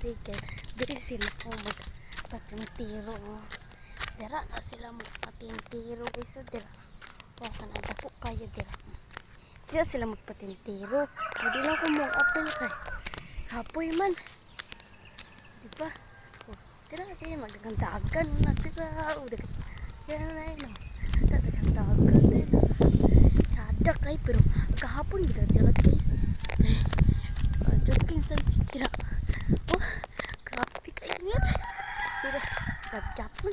diri kay diri sila ko magpatintiro. Dira na sila magpatintiro guys. So dira o kanada ko kayo dira. Dira sila magpatintiro. Hindi lang ko mo apel kay kapoy man. Diba? O, dira kayo magdagandagan na dira. O dagan. Yan na yun. Dagandagan na yun. Sada kayo pero kahapon kita dira guys. Joking sa tira. Oh, grabe kayo ingat. Pero nagkapon.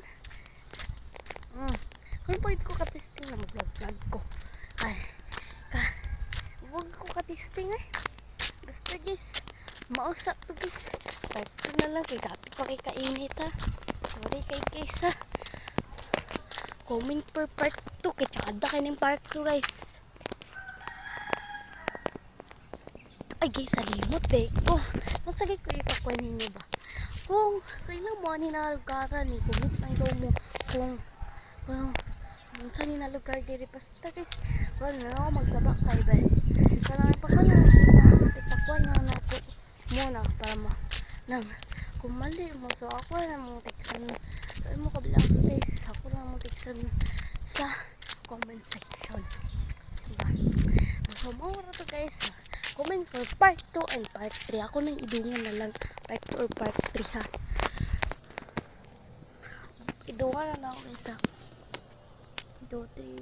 Kung pwede ko ka-testing na mag-vlog ko. Ay, huwag ko ka-testing eh. Basta guys, mausap to guys. Start ko na lang kay kapit pa kay kainit ha. Sorry kay guys ha. Comment per part 2 kay tsada kayo ng part 2 guys. Ay guys, salimot eh ko. Masagay ko ikakuha ninyo ba? Kung kailan mo ani na lugaran ni comment lang daw mo kung saan na lugar diri basta guys. Wala na ako magsabak kay ba. Kailangan pa ko na ipakuan na nato muna para nang kung mali mo so ako na mo teksan mo kabilang guys. Ako na mo teksan sa comment section. Diba? So maura to guys. Comment for part 2 and part 3. Ako nang idungan na lang part 2 or part 3 ha. Idungan na lang ako guys ha. 2, 3.